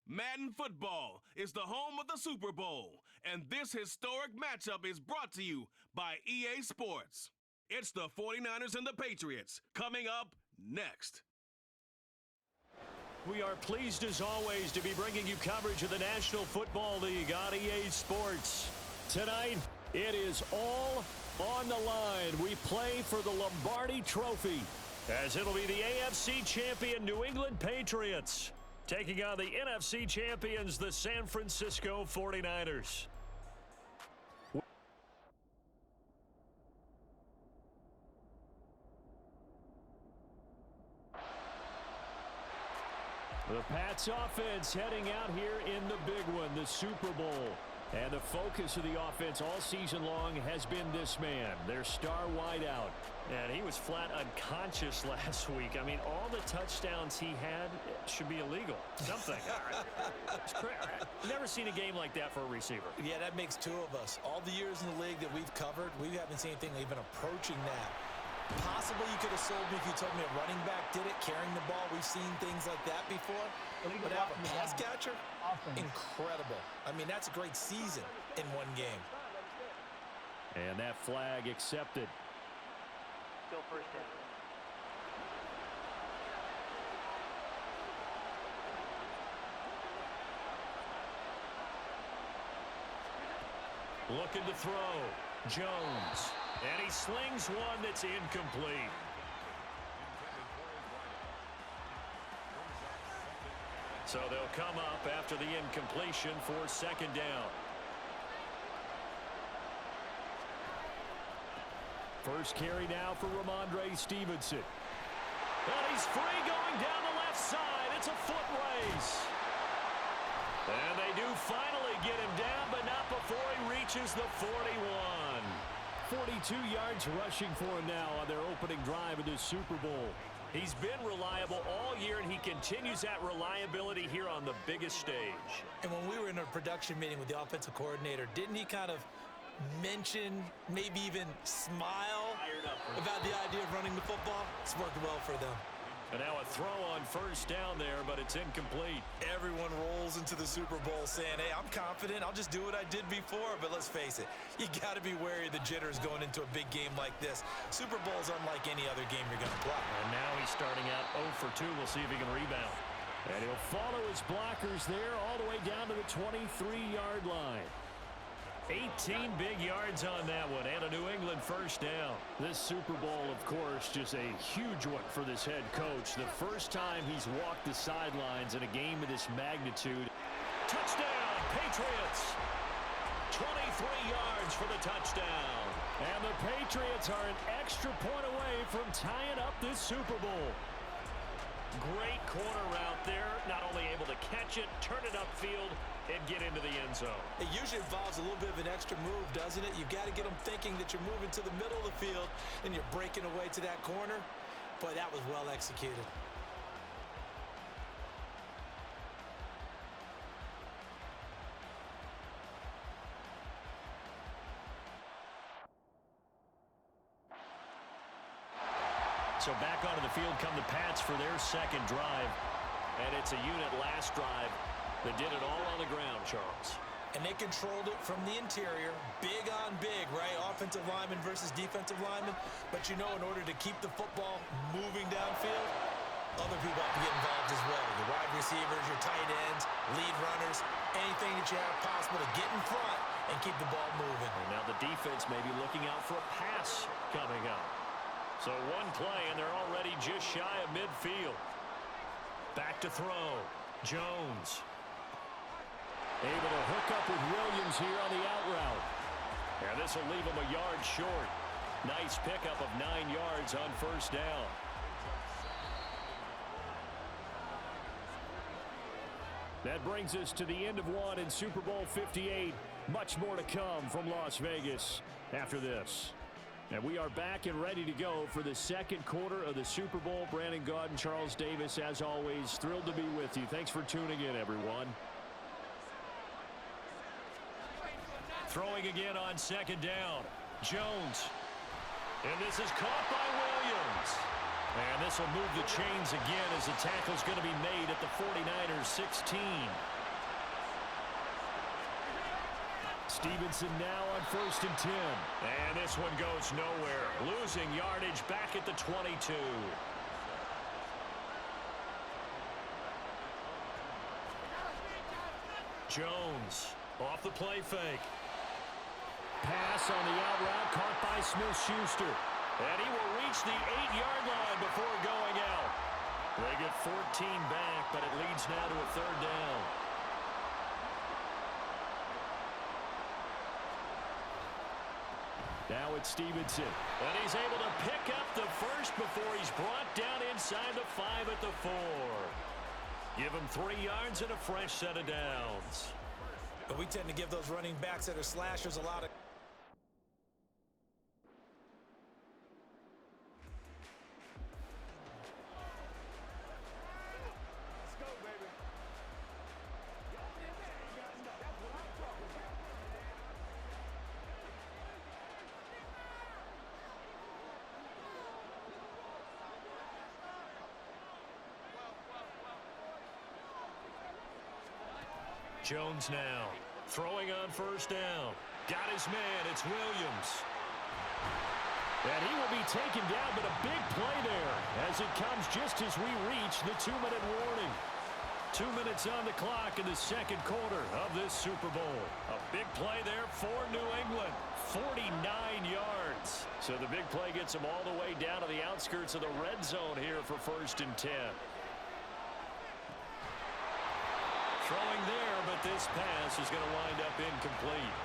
Madden football is the home of the Super Bowl, and this historic matchup is brought to you by EA Sports. It's the 49ers and the Patriots coming up next. We are pleased as always to be bringing you coverage of the National Football League on EA Sports. Tonight, it is all on the line. We play for the Lombardi Trophy, as it'll be the AFC champion New England Patriots taking on the NFC champions, the San Francisco 49ers. The Pats offense heading out here in the big one, the Super Bowl. And the focus of the offense all season long has been this man, their star wideout. And he was flat unconscious last week. I mean, all the touchdowns he had should be illegal. Something. It's crazy. I've never seen a game like that for a receiver. Yeah, that makes two of us. All the years in the league that we've covered, we haven't seen anything even approaching that. Possibly you could have sold me if you told me a running back did it, carrying the ball. We've seen things like that before. But have a pass catcher? Incredible. I mean, that's a great season in one game. And that flag accepted. Still first down. Looking to throw. Jones. And he slings one that's incomplete. So they'll come up after the incompletion for second down. First carry now for Ramondre Stevenson. And he's free going down the left side. It's a foot race. And they do finally get him down, but not before he reaches the 41. 42 yards rushing for him now on their opening drive in the Super Bowl. He's been reliable all year, and he continues that reliability here on the biggest stage. And when we were in a production meeting with the offensive coordinator, didn't he kind of mention, maybe even smile about the idea of running the football? It's worked well for them. And now a throw on first down there, but it's incomplete. Everyone rolls into the Super Bowl saying, hey, I'm confident. I'll just do what I did before. But let's face it, you got to be wary of the jitters going into a big game like this. Super Bowl is unlike any other game you're going to play. And now he's starting out 0 for 2. We'll see if he can rebound. And he'll follow his blockers there all the way down to the 23-yard line. 18 big yards on that one, and a New England first down. This Super Bowl, of course, just a huge one for this head coach. The first time he's walked the sidelines in a game of this magnitude. Touchdown, Patriots! 23 yards for the touchdown. And the Patriots are an extra point away from tying up this Super Bowl. Great corner route there. Not only able to catch it, turn it upfield, and get into the end zone. It usually involves a little bit of an extra move, doesn't it? You've got to get them thinking that you're moving to the middle of the field and you're breaking away to that corner. Boy, that was well executed. So back onto the field come the Pats for their second drive. And it's a unit last drive that did it all on the ground, Charles. And they controlled it from the interior, big on big, right? Offensive lineman versus defensive lineman. But you know, in order to keep the football moving downfield, other people have to get involved as well. Your wide receivers, your tight ends, lead runners, anything that you have possible to get in front and keep the ball moving. And now the defense may be looking out for a pass coming up. So one play, and they're already just shy of midfield. Back to throw. Jones. Able to hook up with Williams here on the out route. And this will leave him a yard short. Nice pickup of 9 yards on first down. That brings us to the end of one in Super Bowl 58. Much more to come from Las Vegas after this. And we are back and ready to go for the second quarter of the Super Bowl. Brandon Gaudin, Charles Davis, as always, thrilled to be with you. Thanks for tuning in, everyone. Throwing again on second down. Jones. And this is caught by Williams. And this will move the chains again as the tackle's going to be made at the 49ers 16. Stevenson now on 1st and 10. And this one goes nowhere. Losing yardage back at the 22. Jones off the play fake. Pass on the out route caught by Smith-Schuster. And he will reach the 8-yard line before going out. They get 14 back, but it leads now to a 3rd down. Now it's Stevenson. And he's able to pick up the first before he's brought down inside the 5 at the 4. Give him 3 yards and a fresh set of downs. But we tend to give those running backs that are slashers a lot of... Jones now throwing on 1st down. Got his man. It's Williams. And he will be taken down, but a big play there as it comes just as we reach the 2-minute warning. 2 minutes on the clock in the 2nd quarter of this Super Bowl. A big play there for New England. 49 yards. So the big play gets them all the way down to the outskirts of the red zone here for 1st and 10. Throwing there, but this pass is going to wind up incomplete.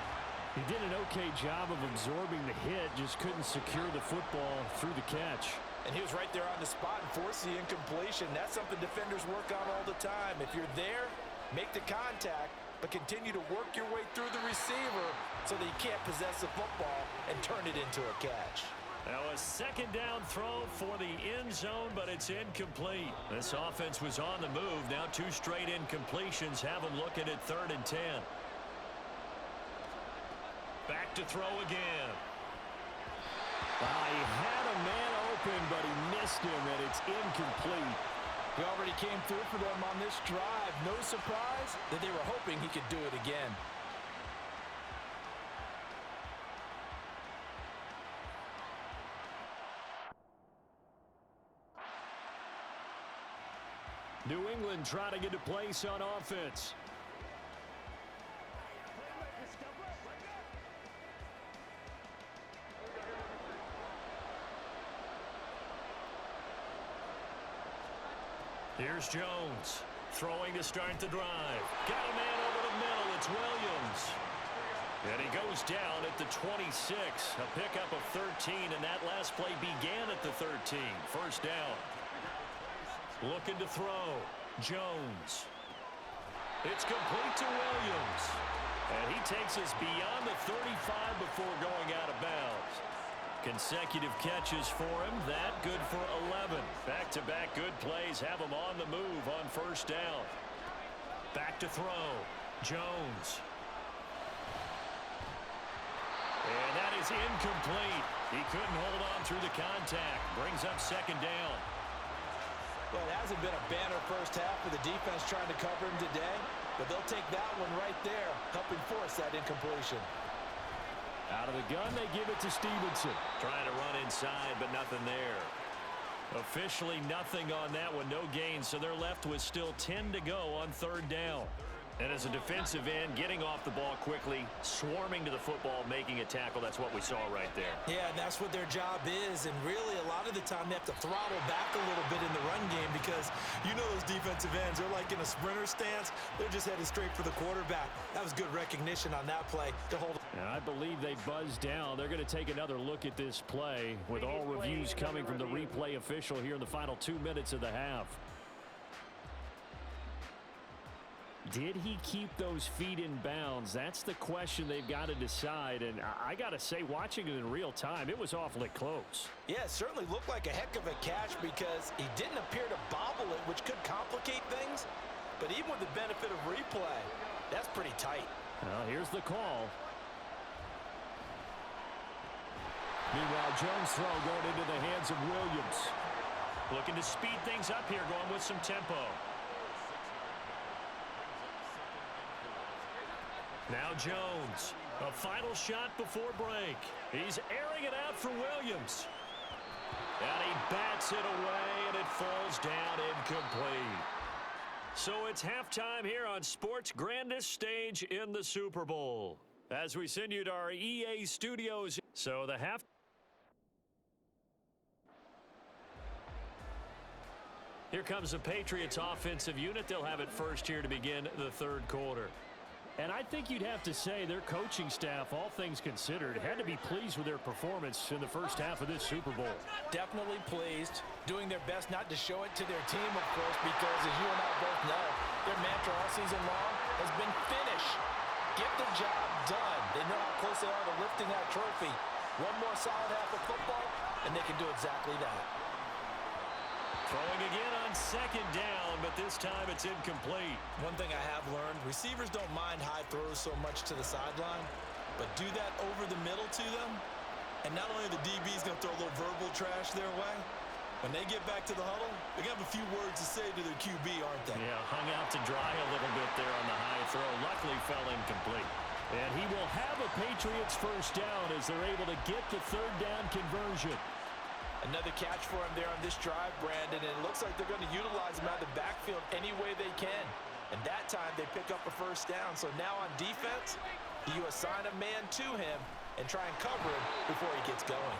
He did an okay job of absorbing the hit, just couldn't secure the football through the catch. And he was right there on the spot and forced the incompletion. That's something defenders work on all the time. If you're there, make the contact, but continue to work your way through the receiver so that you can't possess the football and turn it into a catch. Now a 2nd down throw for the end zone, but it's incomplete. This offense was on the move. Now 2 straight incompletions have them looking at 3rd and 10. Back to throw again. He had a man open, but he missed him, and it's incomplete. He already came through for them on this drive. No surprise that they were hoping he could do it again. New England trying to get a place on offense. Here's Jones throwing to start the drive. Got a man over the middle. It's Williams. And he goes down at the 26. A pickup of 13, and that last play began at the 13. 1st down. Looking to throw. Jones. It's complete to Williams. And he takes us beyond the 35 before going out of bounds. Consecutive catches for him. That good for 11. Back-to-back good plays have him on the move on 1st down. Back to throw. Jones. And that is incomplete. He couldn't hold on through the contact. Brings up 2nd down. Well, it hasn't been a banner first half for the defense trying to cover him today, but they'll take that one right there, helping force that incompletion. Out of the gun, they give it to Stevenson. Trying to run inside, but nothing there. Officially nothing on that one, no gain, so they're left with still 10 to go on 3rd down. And as a defensive end, getting off the ball quickly, swarming to the football, making a tackle, that's what we saw right there. Yeah, and that's what their job is, and really a lot of the time they have to throttle back a little bit in the run game because you know those defensive ends, they're like in a sprinter stance. They're just headed straight for the quarterback. That was good recognition on that play to hold. And I believe they buzzed down. They're going to take another look at this play with all reviews coming from the replay official here in the final 2 minutes of the half. Did he keep those feet in bounds? That's the question they've got to decide. And I got to say, watching it in real time, it was awfully close. Yeah, it certainly looked like a heck of a catch because he didn't appear to bobble it, which could complicate things. But even with the benefit of replay, that's pretty tight. Well, here's the call. Meanwhile, Jones' throw going into the hands of Williams. Looking to speed things up here, going with some tempo. Now Jones A final shot before break. He's airing it out for Williams. And he bats it away, and it falls down incomplete. So it's halftime here on sports' grandest stage in the Super Bowl. As we send you to our EA studios. So the half. Here comes the Patriots offensive unit. They'll have it first here to begin the third quarter. And I think you'd have to say their coaching staff, all things considered, had to be pleased with their performance in the first half of this Super Bowl. Definitely pleased, doing their best not to show it to their team, of course, because as you and I both know, their mantra all season long has been finish. Get the job done. They know how close they are to lifting that trophy. One more solid half of football, and they can do exactly that. Throwing again on second down, but this time it's incomplete. One thing I have learned, receivers don't mind high throws so much to the sideline, but do that over the middle to them, and not only are the DBs going to throw a little verbal trash their way, when they get back to the huddle, they're going to have a few words to say to their QB, aren't they? Yeah, hung out to dry a little bit there on the high throw. Luckily fell incomplete. And he will have a Patriots first down as they're able to get the third down conversion. Another catch for him there on this drive, Brandon, and it looks like they're going to utilize him out of the backfield any way they can. And that time they pick up a first down. So now on defense, you assign a man to him and try and cover him before he gets going.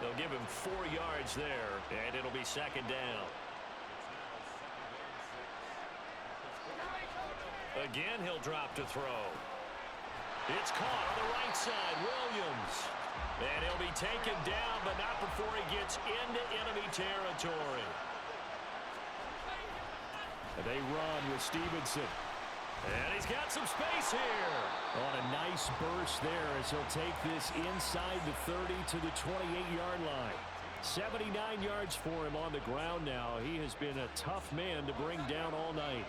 They'll give him 4 yards there, and it'll be second down. Again, he'll drop to throw. It's caught on the right side, Williams. And he'll be taken down, but not before he gets into enemy territory. They run with Stevenson. And he's got some space here. On a nice burst there as he'll take this inside the 30 to the 28-yard line. 79 yards for him on the ground now. He has been a tough man to bring down all night.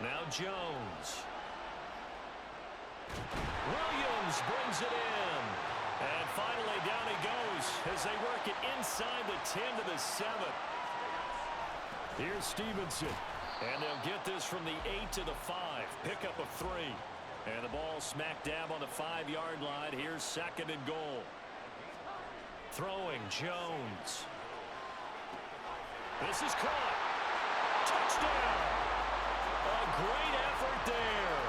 Now Jones. Williams brings it in. And finally down he goes as they work it inside the 10 to the 7. Here's Stevenson. And they'll get this from the 8 to the 5. Pick up of 3. And the ball smack dab on the 5-yard line. Here's second and goal. Throwing Jones. This is caught. Touchdown. A great effort there.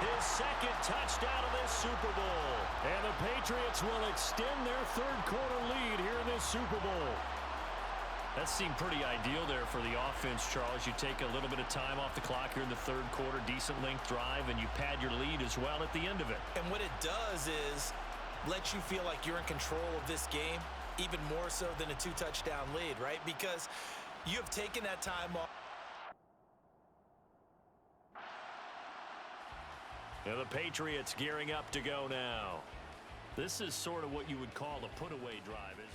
His second touchdown of this Super Bowl. And the Patriots will extend their third quarter lead here in this Super Bowl. That seemed pretty ideal there for the offense, Charles. You take a little bit of time off the clock here in the third quarter, decent length drive, and you pad your lead as well at the end of it. And what it does is let you feel like you're in control of this game, even more so than a 2-touchdown lead, right? Because you have taken that time off. And the Patriots gearing up to go now. This is sort of what you would call a put-away drive, isn't it?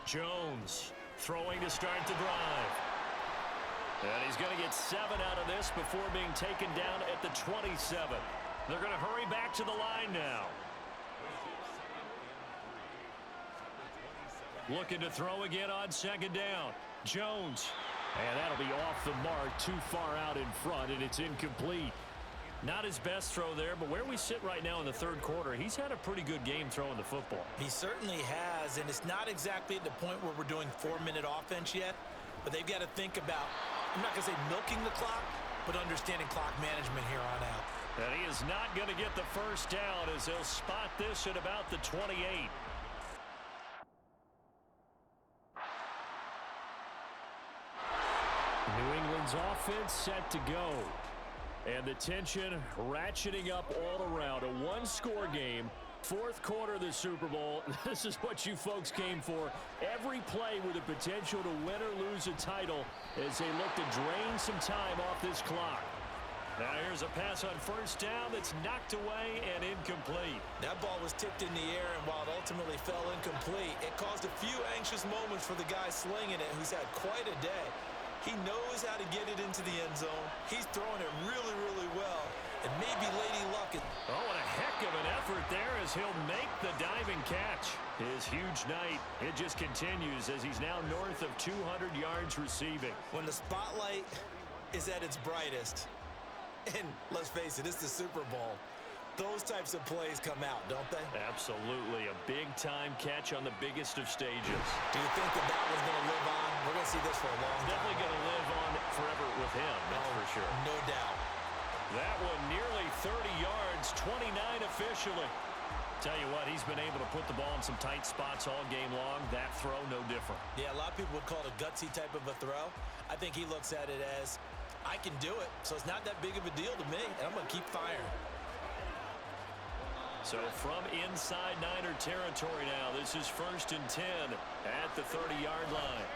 Jones throwing to start the drive. And he's going to get 7 out of this before being taken down at the 27. They're going to hurry back to the line now. Looking to throw again on second down. Jones. And that'll be off the mark, too far out in front, and it's incomplete. Not his best throw there, but where we sit right now in the third quarter, he's had a pretty good game throwing the football. He certainly has, and it's not exactly at the point where we're doing 4-minute offense yet, but they've got to think about, I'm not going to say milking the clock, but understanding clock management here on out. And he is not going to get the first down as they'll spot this at about the 28. New England's offense set to go. And the tension ratcheting up all around. A one-score game. Fourth quarter of the Super Bowl. This is what you folks came for. Every play with the potential to win or lose a title as they look to drain some time off this clock. Now here's a pass on first down that's knocked away and incomplete. That ball was tipped in the air, and while it ultimately fell incomplete, it caused a few anxious moments for the guy slinging it, who's had quite a day. He knows how to get it into the end zone. He's throwing it really, really well. and maybe Lady Luck. Oh, and a heck of an effort there as he'll make the diving catch. His huge night, it just continues as he's now north of 200 yards receiving. When the spotlight is at its brightest, and let's face it, it's the Super Bowl, those types of plays come out, don't they? Absolutely. A big-time catch on the biggest of stages. Do you think that one's going to live on? We're going to see this for a long time. Definitely going to live on forever with him, that's for sure. No doubt. That one nearly 30 yards, 29 officially. Tell you what, he's been able to put the ball in some tight spots all game long. That throw, no different. Yeah, a lot of people would call it a gutsy type of a throw. I think he looks at it as, I can do it, so it's not that big of a deal to me, and I'm going to keep firing. So from inside Niner territory now, this is 1st and 10 at the 30-yard line.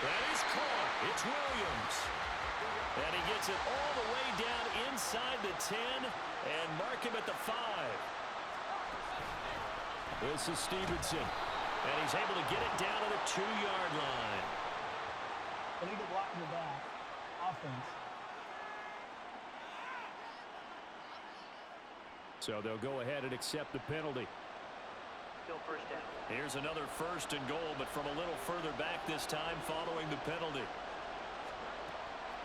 That is caught. It's Williams. And he gets it all the way down inside the 10 and mark him at the 5. This is Stevenson. And he's able to get it down to the 2-yard line. Illegal block in the back. Offense. So they'll go ahead and accept the penalty. Still first down. Here's another 1st and goal, but from a little further back this time following the penalty.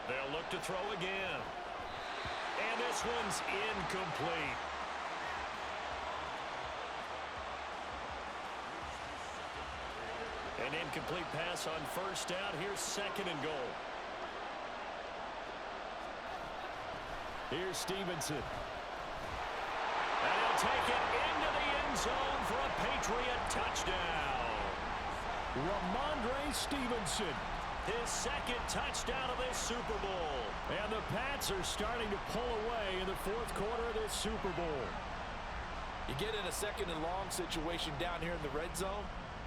They'll look to throw again. And this one's incomplete. An incomplete pass on 1st down. Here's 2nd and goal. Here's Stevenson. And he'll take it into the end zone for a Patriot touchdown. Ramondre Stevenson. His 2nd touchdown of this Super Bowl. And the Pats are starting to pull away in the 4th quarter of this Super Bowl. You get in a 2nd and long situation down here in the red zone,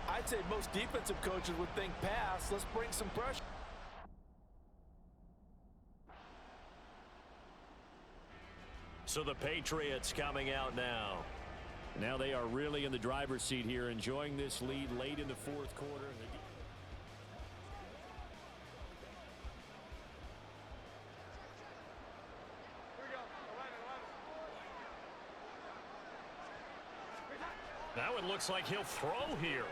I'd say most defensive coaches would think pass. Let's bring some pressure. So the Patriots coming out now. Now they are really in the driver's seat here, enjoying this lead late in the 4th quarter. Now it looks like he'll throw here.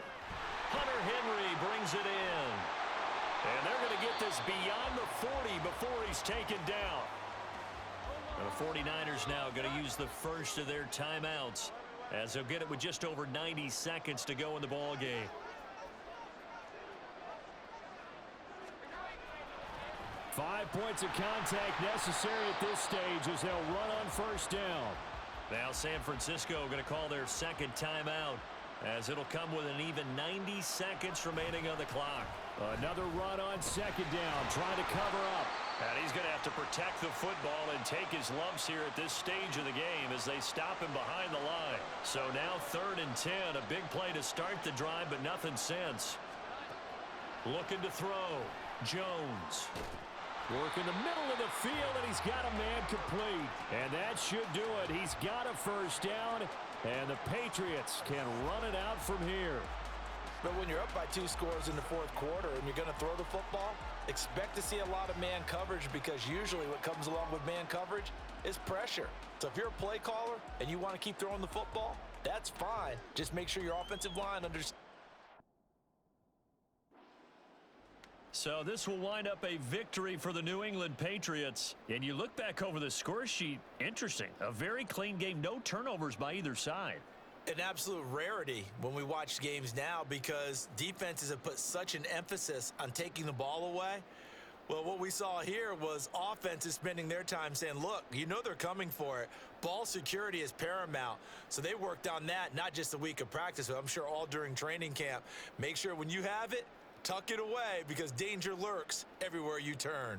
Hunter Henry brings it in. And they're going to get this beyond the 40 before he's taken down. And the 49ers now going to use the first of their timeouts as they'll get it with just over 90 seconds to go in the ball game. Five points of contact necessary at this stage as they'll run on 1st down. Now San Francisco going to call their 2nd timeout as it'll come with an even 90 seconds remaining on the clock. Another run on 2nd down, trying to cover up. And he's going to have to protect the football and take his lumps here at this stage of the game as they stop him behind the line. So now 3rd and 10, a big play to start the drive, but nothing since. Looking to throw. Jones. Work in the middle of the field, and he's got a man complete. And that should do it. He's got a 1st down, and the Patriots can run it out from here. But when you're up by 2 scores in the 4th quarter and you're going to throw the football, expect to see a lot of man coverage because usually what comes along with man coverage is pressure. So if you're a play caller and you want to keep throwing the football, that's fine. Just make sure your offensive line understands. So this will wind up a victory for the New England Patriots. And you look back over the score sheet, interesting. A very clean game, no turnovers by either side. An absolute rarity when we watch games now because defenses have put such an emphasis on taking the ball away. Well, what we saw here was offenses spending their time saying, look, you know they're coming for it. Ball security is paramount. So they worked on that, not just a week of practice, but I'm sure all during training camp. Make sure when you have it, tuck it away because danger lurks everywhere you turn.